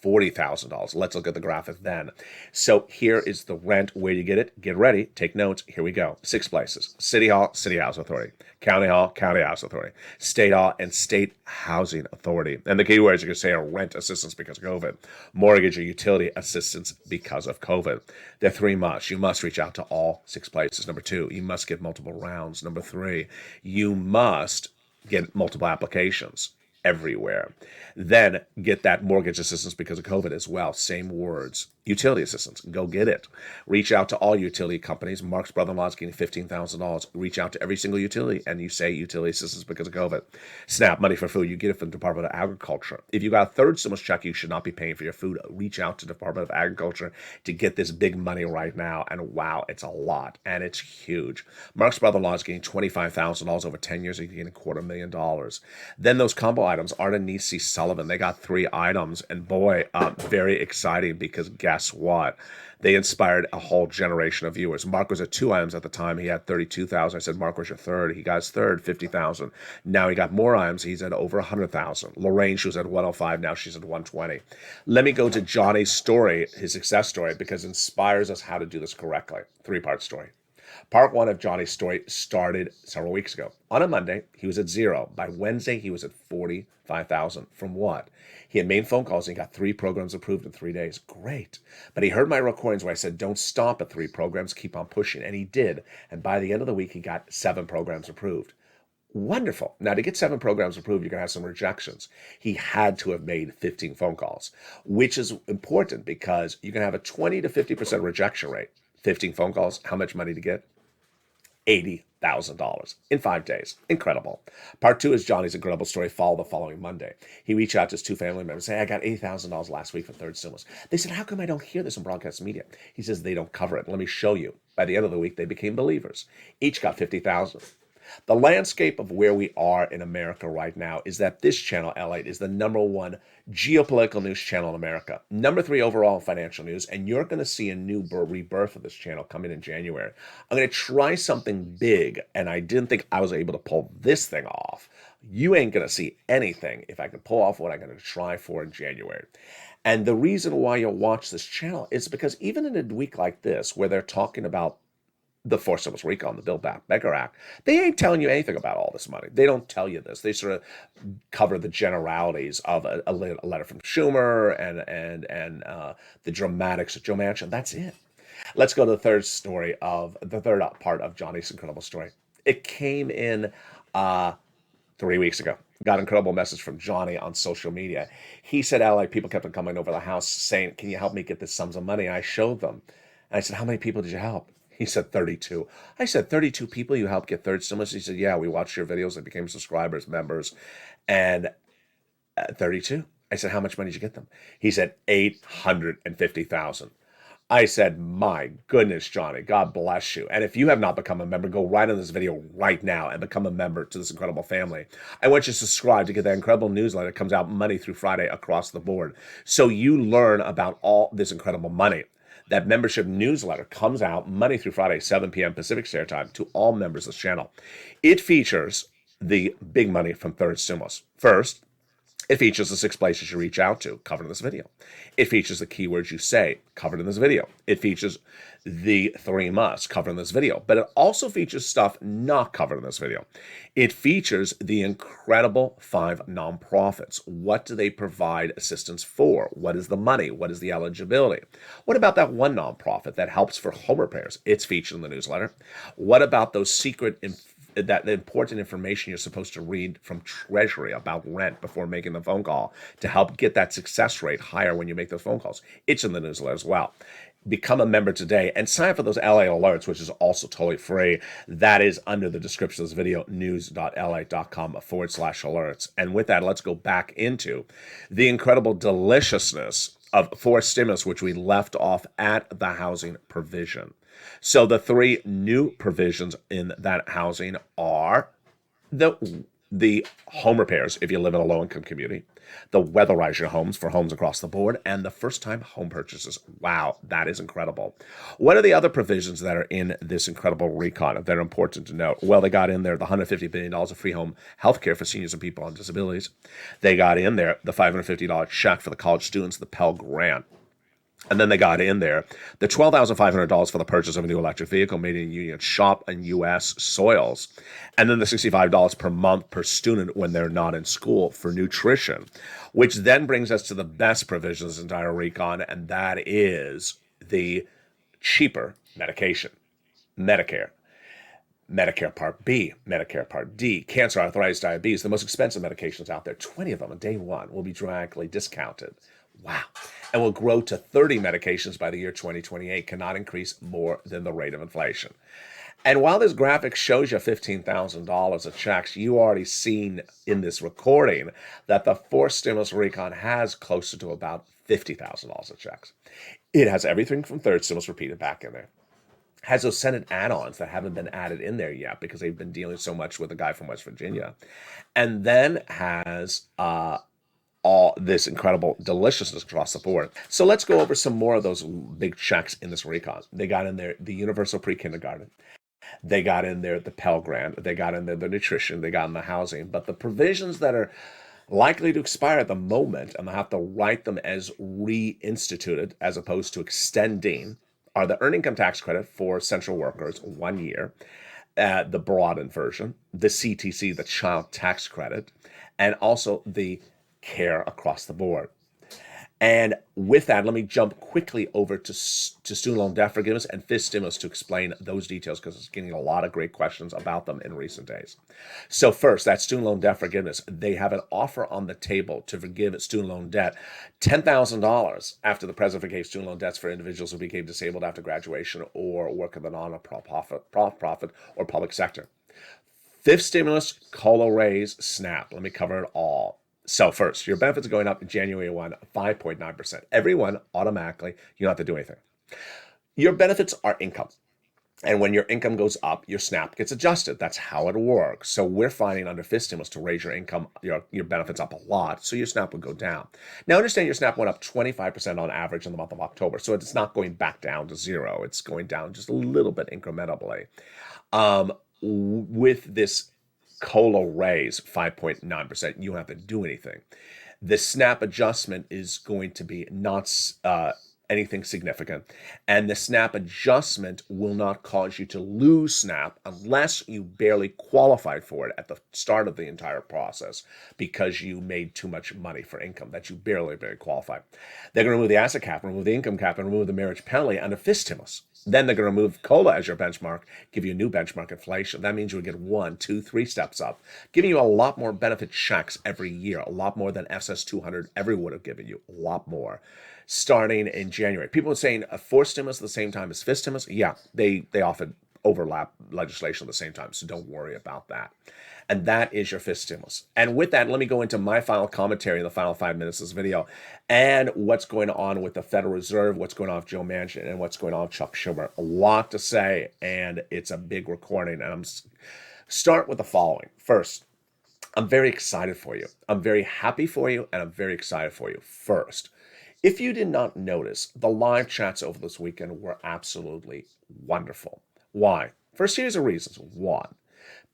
$40,000. Let's look at the graphic then. So here is the rent. Where you get it? Get ready. Take notes. Here we go. 6 places: City Hall, City House Authority; County Hall, County House Authority; State Hall, and State Housing Authority. And the key words you can say are rent assistance because of COVID, mortgage or utility assistance because of COVID. There are 3 musts. You must reach out to all 6 places. Number 2, you must get multiple rounds. Number 3, you must get multiple applications everywhere. Then get that mortgage assistance because of COVID as well. Same words. Utility assistance. Go get it. Reach out to all utility companies. Mark's brother-in-law is getting $15,000. Reach out to every single utility and you say utility assistance because of COVID. SNAP, money for food. You get it from the Department of Agriculture. If you got a third stimulus check, you should not be paying for your food. Reach out to the Department of Agriculture to get this big money right now. And wow, it's a lot and it's huge. Mark's brother-in-law is getting $25,000 over 10 years. He's getting $250,000. Then those combo items. Ardenisi Sullivan, they got 3 items, and boy, very exciting because guess what? They inspired a whole generation of viewers. Mark was at 2 items at the time. He had $32,000. I said, Mark, where's your third? He got his third, $50,000. Now he got more items. He's at over $100,000. Lorraine, she was at 105. Now she's at 120. Let me go to Johnny's story, his success story, because it inspires us how to do this correctly. 3-part story. Part 1 of Johnny's story started several weeks ago. On a Monday, he was at 0. By Wednesday, he was at 45,000. From what? He had made phone calls and he got 3 programs approved in 3 days. Great. But he heard my recordings where I said, don't stop at 3 programs, keep on pushing. And he did. And by the end of the week, he got 7 programs approved. Wonderful. Now, to get 7 programs approved, you're going to have some rejections. He had to have made 15 phone calls, which is important because you can have a 20 to 50% rejection rate. 15 phone calls, how much money to get? $80,000 in 5 days. Incredible. Part 2 is Johnny's incredible story, followed the following Monday. He reached out to his 2 family members, saying, I got $80,000 last week for third stimulus. They said, how come I don't hear this in broadcast media? He says, they don't cover it. Let me show you. By the end of the week, they became believers. Each got $50,000. The landscape of where we are in America right now is that this channel, LALATE, is the #1 geopolitical news channel in America. Number 3 overall in financial news, and you're going to see a new rebirth of this channel coming in January. I'm going to try something big, and I didn't think I was able to pull this thing off. You ain't going to see anything if I can pull off what I'm going to try for in January. And the reason why you'll watch this channel is because even in a week like this, where they're talking about the Forced Stimulus Recall, the Build Back Better Act, they ain't telling you anything about all this money. They don't tell you this. They sort of cover the generalities of a letter from Schumer and the dramatics of Joe Manchin. That's it. Let's go to the third part of Johnny's incredible story. It came in 3 weeks ago. Got an incredible message from Johnny on social media. He said, LA people kept on coming over the house saying, can you help me get this sums of money? And I showed them. And I said, how many people did you help? He said 32. I said, 32 people you helped get third stimulus? He said, yeah, we watched your videos. They became subscribers, members, and 32. I said, how much money did you get them? He said, 850,000. I said, my goodness, Johnny, God bless you. And if you have not become a member, go right on this video right now and become a member to this incredible family. I want you to subscribe to get that incredible newsletter that comes out Monday through Friday across the board. So you learn about all this incredible money. That membership newsletter comes out Monday through Friday, 7 p.m. Pacific Standard Time to all members of this channel. It features the big money from third stimulus. First, it features the 6 places you reach out to, covered in this video. It features the keywords you say, covered in this video. It features the 3 musts, covered in this video. But it also features stuff not covered in this video. It features the incredible 5 nonprofits. What do they provide assistance for? What is the money? What is the eligibility? What about that one nonprofit that helps for home repairs? It's featured in the newsletter. What about those secret that important information you're supposed to read from Treasury about rent before making the phone call to help get that success rate higher when you make those phone calls? It's in the newsletter as well. Become a member today and sign up for those LA alerts, which is also totally free. That is under the description of this video, news.la.com/alerts. And with that, let's go back into the incredible deliciousness of forced stimulus, which we left off at the housing provision. So the 3 new provisions in that housing are the home repairs if you live in a low-income community, the weatherize your homes for homes across the board, and the first-time home purchases. Wow, that is incredible. What are the other provisions that are in this incredible recon that are important to note? Well, they got in there the $150 billion of free home health care for seniors and people on disabilities. They got in there the $550 check for the college students, the Pell Grant. And then they got in there the $12,500 for the purchase of a new electric vehicle made in Union Shop and U.S. soils. And then the $65 per month per student when they're not in school for nutrition, which then brings us to the best provision of this entire recon, and that is the cheaper medication, Medicare. Medicare Part B, Medicare Part D, cancer, arthritis, diabetes, the most expensive medications out there, 20 of them on day one will be dramatically discounted. Wow. And will grow to 30 medications by the year 2028, cannot increase more than the rate of inflation. And while this graphic shows you $15,000 of checks, you already seen in this recording that the forced stimulus recon has closer to about $50,000 of checks. It has everything from third stimulus repeated back in there. Has those Senate add-ons that haven't been added in there yet because they've been dealing so much with the guy from West Virginia. And then has all this incredible deliciousness across the board. So let's go over some more of those big checks in this recon. They got in there the universal pre-kindergarten. They got in there the Pell Grant. They got in there the nutrition. They got in the housing. But the provisions that are likely to expire at the moment, and they'll have to write them as reinstituted as opposed to extending, are the earned income tax credit for essential workers, 1 year, the broadened version, the CTC, the child tax credit, and also the care across the board. And with that, let me jump quickly over to student loan debt forgiveness and fifth stimulus to explain those details because it's getting a lot of great questions about them in recent days. So first, that student loan debt forgiveness, they have an offer on the table to forgive student loan debt, $10,000 after the president forgave student loan debts for individuals who became disabled after graduation or work in the non-profit or public sector. Fifth stimulus, COLA raise, SNAP. Let me cover it all. So first, your benefits are going up January 1, 5.9%. Everyone automatically, you don't have to do anything. Your benefits are income. And when your income goes up, your SNAP gets adjusted. That's how it works. So we're finding under fifth stimulus to raise your income, your benefits up a lot, so your SNAP would go down. Now understand your SNAP went up 25% on average in the month of October, so it's not going back down to zero. It's going down just a little bit incrementally. With this COLA raise, 5.9%, you don't have to do anything. The SNAP adjustment is going to be not anything significant. And the SNAP adjustment will not cause you to lose SNAP unless you barely qualified for it at the start of the entire process because you made too much money for income that you barely qualified. They're going to remove the asset cap, remove the income cap, and remove the marriage penalty under FIS stimulus. Then they're going to remove COLA as your benchmark, give you a new benchmark inflation. That means you'll get 1, 2, 3 steps up, giving you a lot more benefit checks every year, a lot more than SS200 ever would have given you, a lot more. Starting in January. People are saying a forced stimulus at the same time as FIS stimulus. Yeah, they often overlap legislation at the same time, so don't worry about that. And that is your FIS stimulus. And with that, let me go into my final commentary in the final 5 minutes of this video and what's going on with the Federal Reserve, what's going on with Joe Manchin, and what's going on with Chuck Schumer. A lot to say, and it's a big recording. And I'm start with the following. First, I'm very excited for you. I'm very happy for you, and I'm very excited for you. First, if you did not notice, the live chats over this weekend were absolutely wonderful. Why? For a series of reasons. One,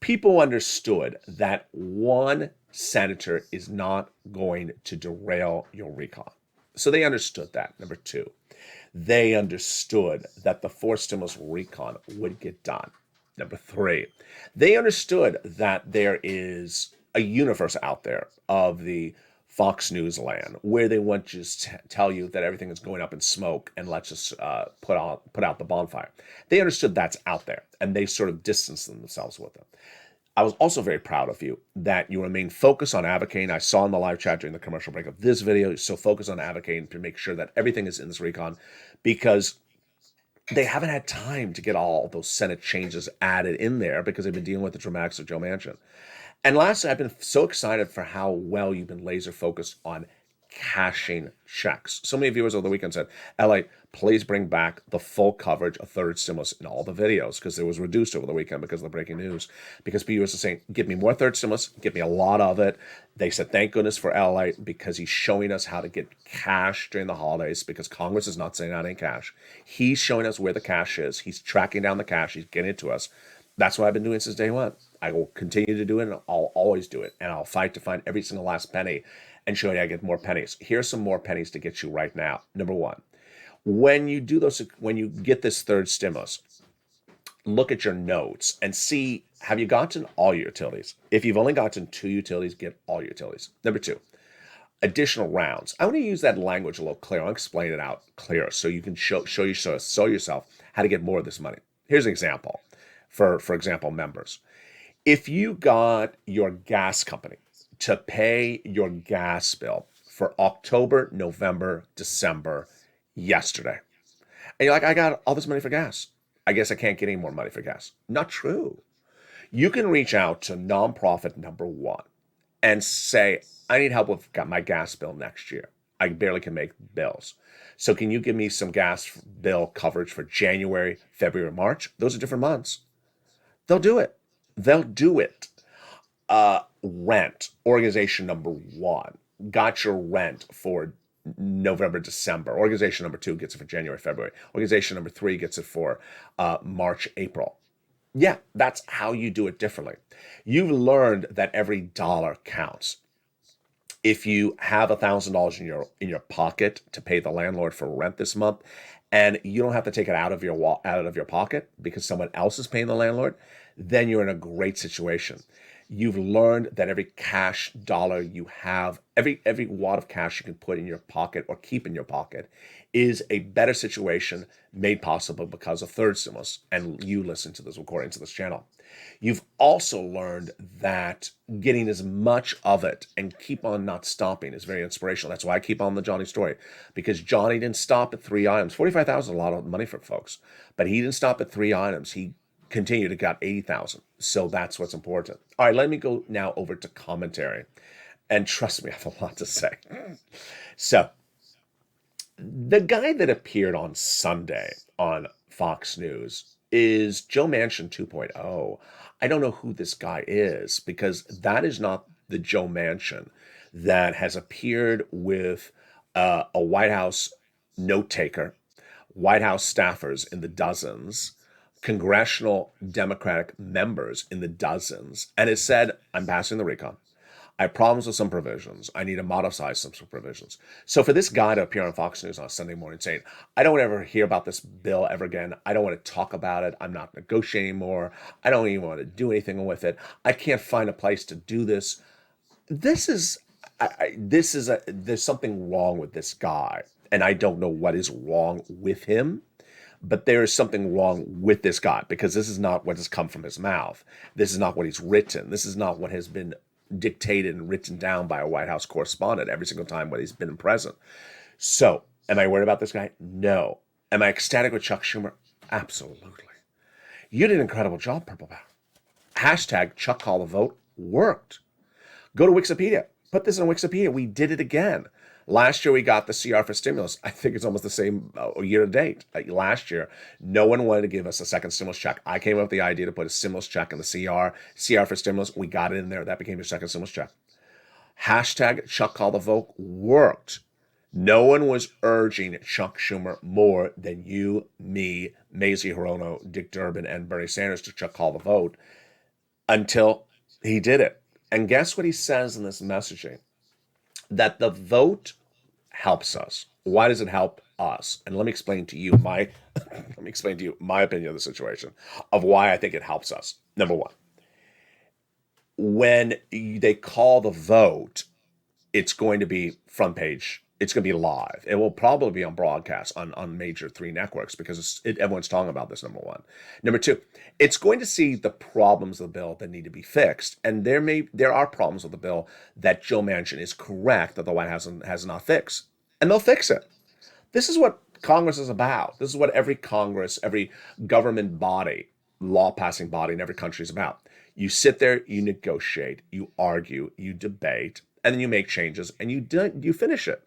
people understood that one senator is not going to derail your recon. So they understood that. Number two, they understood that the forced stimulus recon would get done. Number three, they understood that there is a universe out there of the Fox News land where they want to just tell you that everything is going up in smoke and let's just put out the bonfire. They understood that's out there and they sort of distanced themselves with it. I was also very proud of you that you remain focused on advocating. I saw in the live chat during the commercial break of this video, you're so focused on advocating to make sure that everything is in this recon because they haven't had time to get all those Senate changes added in there because they've been dealing with the dramatics of Joe Manchin. And lastly, I've been so excited for how well you've been laser focused on cashing checks. So many viewers over the weekend said, LA, please bring back the full coverage of third stimulus in all the videos because it was reduced over the weekend because of the breaking news. Because viewers are saying, give me more third stimulus, give me a lot of it. They said, thank goodness for LA because he's showing us how to get cash during the holidays because Congress is not saying that ain't cash. He's showing us where the cash is. He's tracking down the cash. He's getting it to us. That's what I've been doing since day one. I will continue to do it, and I'll always do it. And I'll fight to find every single last penny and show you I get more pennies. Here's some more pennies to get you right now. Number one, when you do those, when you get this third stimulus, look at your notes and see, have you gotten all your utilities? If you've only gotten 2 utilities, get all your utilities. Number two, additional rounds. I want to use that language a little clearer. I'll explain it out clearer so you can show yourself how to get more of this money. Here's an example. For example, members. If you got your gas company to pay your gas bill for October, November, December yesterday, and you're like, I got all this money for gas. I guess I can't get any more money for gas. Not true. You can reach out to nonprofit number one and say, I need help with my gas bill next year. I barely can make bills. So can you give me some gas bill coverage for January, February, March? Those are different months. They'll do it. They'll do it. Rent, organization number one, got your rent for November, December. Organization number two gets it for January, February. Organization number three gets it for March, April. Yeah, that's how you do it differently. You've learned that every dollar counts. If you have $1,000 in your pocket to pay the landlord for rent this month, and you don't have to take it out of your pocket because someone else is paying the landlord, then you're in a great situation. You've learned that every cash dollar you have, every wad of cash you can put in your pocket or keep in your pocket is a better situation made possible because of third stimulus, and you listen to this recording to this channel. You've also learned that getting as much of it and keep on not stopping is very inspirational. That's why I keep on the Johnny story, because Johnny didn't stop at 3 items. 45,000 is a lot of money for folks, but he didn't stop at 3 items. He continued to got 80,000. So that's what's important. All right, let me go now over to commentary. And trust me, I have a lot to say. So the guy that appeared on Sunday on Fox News is Joe Manchin 2.0. I don't know who this guy is because that is not the Joe Manchin that has appeared with a White House note taker, White House staffers in the dozens, congressional Democratic members in the dozens, and has said, I'm passing the recon. I have problems with some provisions. I need to modify some provisions. So for this guy to appear on Fox News on Sunday morning saying, I don't ever hear about this bill ever again. I don't want to talk about it. I'm not negotiating more. I don't even want to do anything with it. I can't find a place to do this. There's something wrong with this guy. And I don't know what is wrong with him. But there is something wrong with this guy, because this is not what has come from his mouth. This is not what he's written. This is not what has been dictated and written down by a White House correspondent every single time when he's been present. So, am I worried about this guy? No. Am I ecstatic with Chuck Schumer? Absolutely. You did an incredible job, Purple Power. Hashtag Chuck Call the Vote worked. Go to Wikipedia. Put this in Wikipedia. We did it again. Last year, we got the CR for stimulus. I think it's almost the same year to date. Last year, no one wanted to give us a second stimulus check. I came up with the idea to put a stimulus check in the CR for stimulus. We got it in there. That became your second stimulus check. Hashtag Chuck Call the Vote worked. No one was urging Chuck Schumer more than you, me, Mazie Hirono, Dick Durbin, and Bernie Sanders to Chuck Call the Vote until he did it. And guess what he says in this messaging? That the vote helps us. Why does it help us? And let me explain to you my opinion of the situation, of why I think it helps us. Number one, when they call the vote, it's going to be front page. It's going to be live. It will probably be on broadcast on major 3 networks, because everyone's talking about this, number one. Number two, it's going to see the problems of the bill that need to be fixed. And there are problems with the bill that Joe Manchin is correct that the White House has not fixed. And they'll fix it. This is what Congress is about. This is what every Congress, every government body, law-passing body in every country is about. You sit there, you negotiate, you argue, you debate, and then you make changes, and you finish it.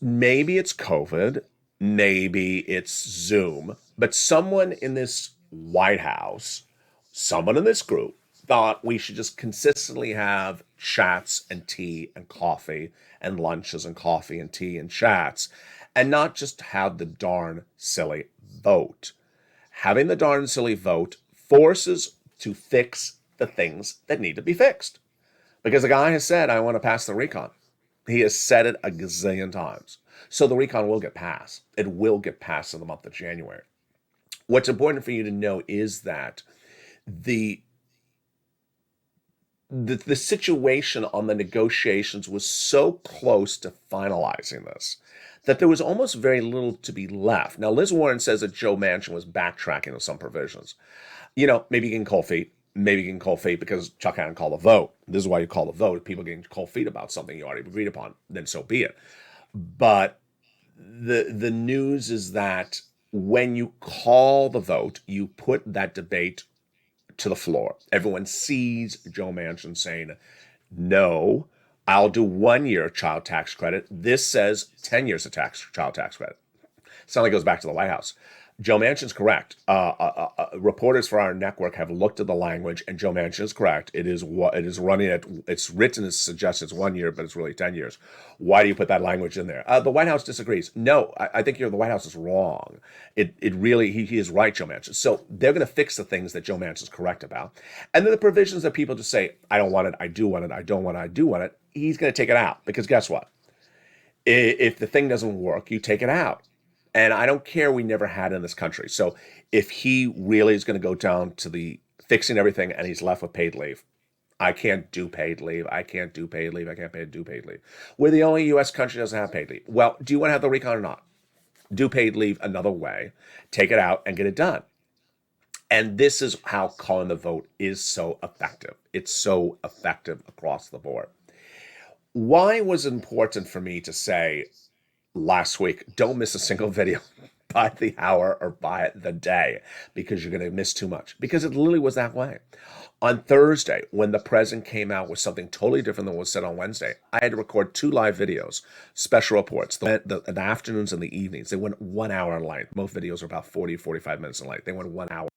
Maybe it's COVID, maybe it's Zoom, but someone in this White House, someone in this group thought we should just consistently have chats and tea and coffee and lunches and coffee and tea and chats, and not just have the darn silly vote. Having the darn silly vote forces to fix the things that need to be fixed. Because the guy has said, I want to pass the recon. He has said it a gazillion times. So the recon will get passed. It will get passed in the month of January. What's important for you to know is that the situation on the negotiations was so close to finalizing this that there was almost very little to be left. Now, Liz Warren says that Joe Manchin was backtracking on some provisions. Maybe getting cold feet. Maybe getting cold feet because Chuck hadn't called a vote. This is why you call a vote. If people getting cold feet about something you already agreed upon, then so be it. But the news is that when you call the vote, you put that debate to the floor. Everyone sees Joe Manchin saying, no, I'll do 1 year child tax credit. This says 10 years of child tax credit. Sounds like it goes back to the White House. Joe Manchin's correct. Reporters for our network have looked at the language, and Joe Manchin is correct. It is running at. It's written as suggests it's 1 year, but it's really 10 years. Why do you put that language in there? The White House disagrees. No, I think the White House is wrong. It really he is right, Joe Manchin. So they're going to fix the things that Joe Manchin is correct about, and then the provisions that people just say, I don't want it, I do want it, I don't want it, I do want it. He's going to take it out, because guess what? If the thing doesn't work, you take it out. And I don't care, we never had it in this country. So if he really is going to go down to the fixing everything and he's left with paid leave, I can't do paid leave. I can't do paid leave. I can't do paid leave. We're the only U.S. country that doesn't have paid leave. Well, do you want to have the recon or not? Do paid leave another way, take it out and get it done. And this is how calling the vote is so effective. It's so effective across the board. Why was it important for me to say last week, don't miss a single video by the hour or by the day, because you're going to miss too much? Because it literally was that way. On Thursday, when the president came out with something totally different than what was said on Wednesday, I had to record 2 live videos, special reports, the afternoons and the evenings. They went 1 hour in length. Most videos are about 40, 45 minutes in length. They went 1 hour.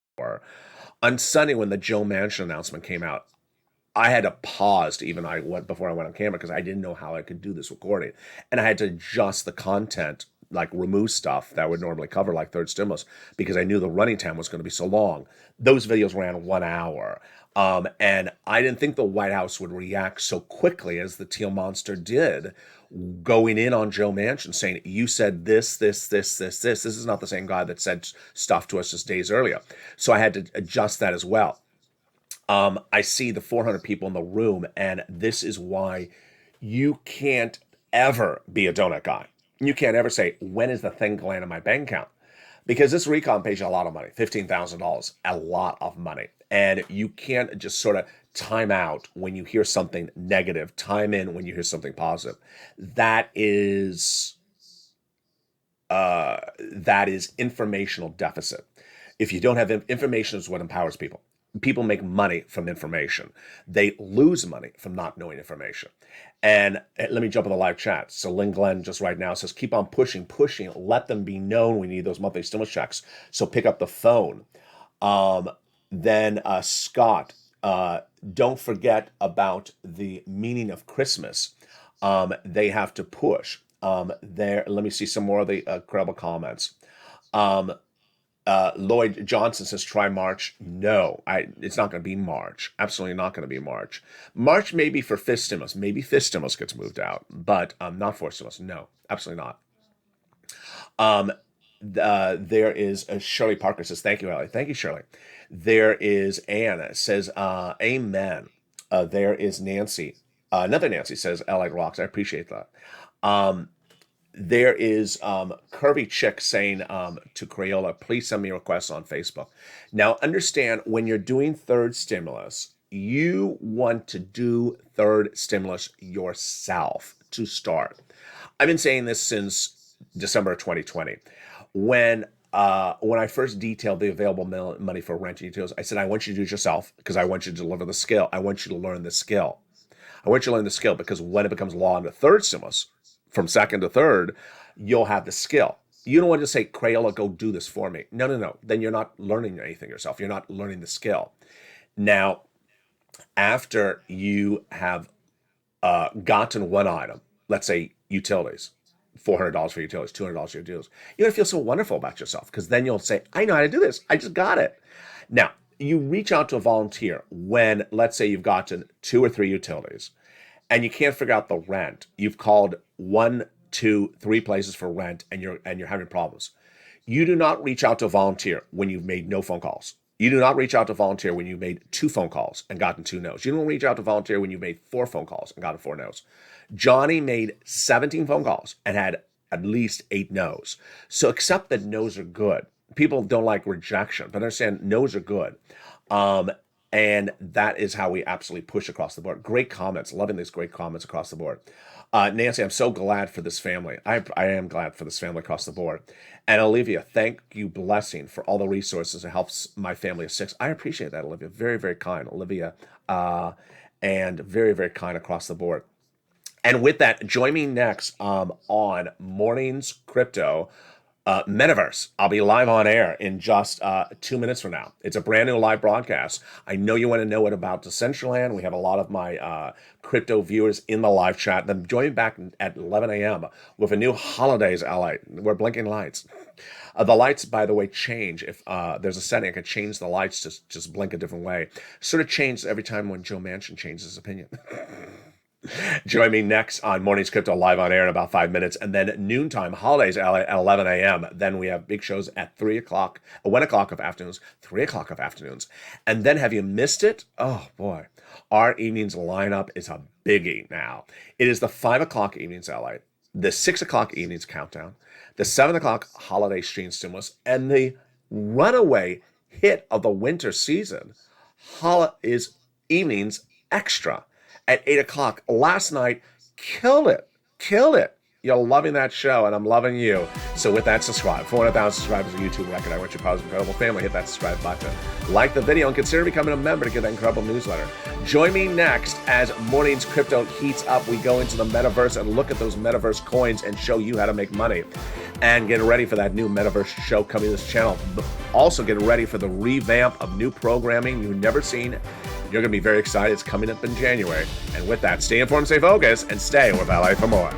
On Sunday, when the Joe Manchin announcement came out, I had to pause before I went on camera, because I didn't know how I could do this recording. And I had to adjust the content like remove stuff that would normally cover like third stimulus because I knew the running time was going to be so long. Those videos ran 1 hour. And I didn't think the White House would react so quickly as the Teal Monster did, going in on Joe Manchin saying, you said this. This is not the same guy that said stuff to us just days earlier. So I had to adjust that as well. I see the 400 people in the room, and this is why you can't ever be a donut guy. You can't ever say, when is the thing going to land in my bank account? Because this recon pays you a lot of money, $15,000, a lot of money. And you can't just sort of time out when you hear something negative, time in when you hear something positive. That is informational deficit. If you don't have information, is what empowers people. People make money from information. They lose money from not knowing information. And let me jump in the live chat. So Lynn Glenn just right now says, keep on pushing. Let them be known we need those monthly stimulus checks. So pick up the phone. Then Scott, don't forget about the meaning of Christmas. They have to push. Let me see some more of the incredible comments. Lloyd Johnson says, try March. No, it's not going to be March. Absolutely not going to be March. March may be for fifth stimulus. Maybe fifth stimulus gets moved out, but not fourth stimulus. No, absolutely not. There is Shirley Parker says, thank you, Ellie. Thank you, Shirley. There is Anna says, amen. There is Nancy. Another Nancy says, LA rocks. I appreciate that. There is Curvy Chick saying to Crayola, please send me requests on Facebook. Now, understand, when you're doing third stimulus, you want to do third stimulus yourself to start. I've been saying this since December of 2020. When I first detailed the available money for rent and utilities, I said, I want you to do it yourself because I want you to deliver the skill. I want you to learn the skill. I want you to learn the skill because when it becomes law in the third stimulus, from second to third, you'll have the skill. You don't want to say, Crayola, go do this for me. No. Then you're not learning anything yourself. You're not learning the skill. Now, after you have gotten one item, let's say utilities, $400 for utilities, $200 for utilities, you're going to feel so wonderful about yourself because then you'll say, I know how to do this. I just got it. Now, you reach out to a volunteer when, let's say, you've gotten 2 or 3 utilities and you can't figure out the rent. You've called 1, 2, 3 places for rent and you're having problems. You do not reach out to a volunteer when you've made no phone calls. You do not reach out to a volunteer when you've made 2 phone calls and gotten 2 no's. You don't reach out to a volunteer when you've made 4 phone calls and gotten 4 no's. Johnny made 17 phone calls and had at least 8 no's. So accept that no's are good. People don't like rejection, but understand no's are good. And that is how we absolutely push across the board. Great comments. Loving these great comments across the board. Nancy, I'm so glad for this family. I am glad for this family across the board. And Olivia, thank you, blessing, for all the resources that helps my family of 6. I appreciate that, Olivia. Very, very kind, Olivia. And very, very kind across the board. And with that, join me next on Mornings Crypto Metaverse. I'll be live on air in just 2 minutes from now. It's a brand new live broadcast. I know you want to know what about Decentraland. We have a lot of my crypto viewers in the live chat. Then join me back at 11 a.m. with a new holidays LA. We're blinking lights. The lights, by the way, change. If there's a setting, I can change the lights to just blink a different way. Sort of changes every time when Joe Manchin changes his opinion. Join me next on Mornings Crypto live on air in about 5 minutes, and then noontime holidays at 11 a.m. Then we have big shows at 3 o'clock, 1 o'clock of afternoons, 3 o'clock of afternoons. And then have you missed it? Oh boy, our evenings lineup is a biggie now. It is the 5 o'clock evenings LA, the 6 o'clock evenings countdown, the 7 o'clock holiday stream stimulus, and the runaway hit of the winter season is evenings extra. At 8 o'clock last night, killed it. You're loving that show, and I'm loving you. So with that, subscribe. 400,000 subscribers, a YouTube record. I want you to pause incredible family. Hit that subscribe button. Like the video, and consider becoming a member to get that incredible newsletter. Join me next as Mornings Crypto heats up. We go into the metaverse and look at those metaverse coins and show you how to make money. And get ready for that new metaverse show coming to this channel. Also get ready for the revamp of new programming you've never seen. You're going to be very excited. It's coming up in January. And with that, stay informed, stay focused, and stay with LA for more.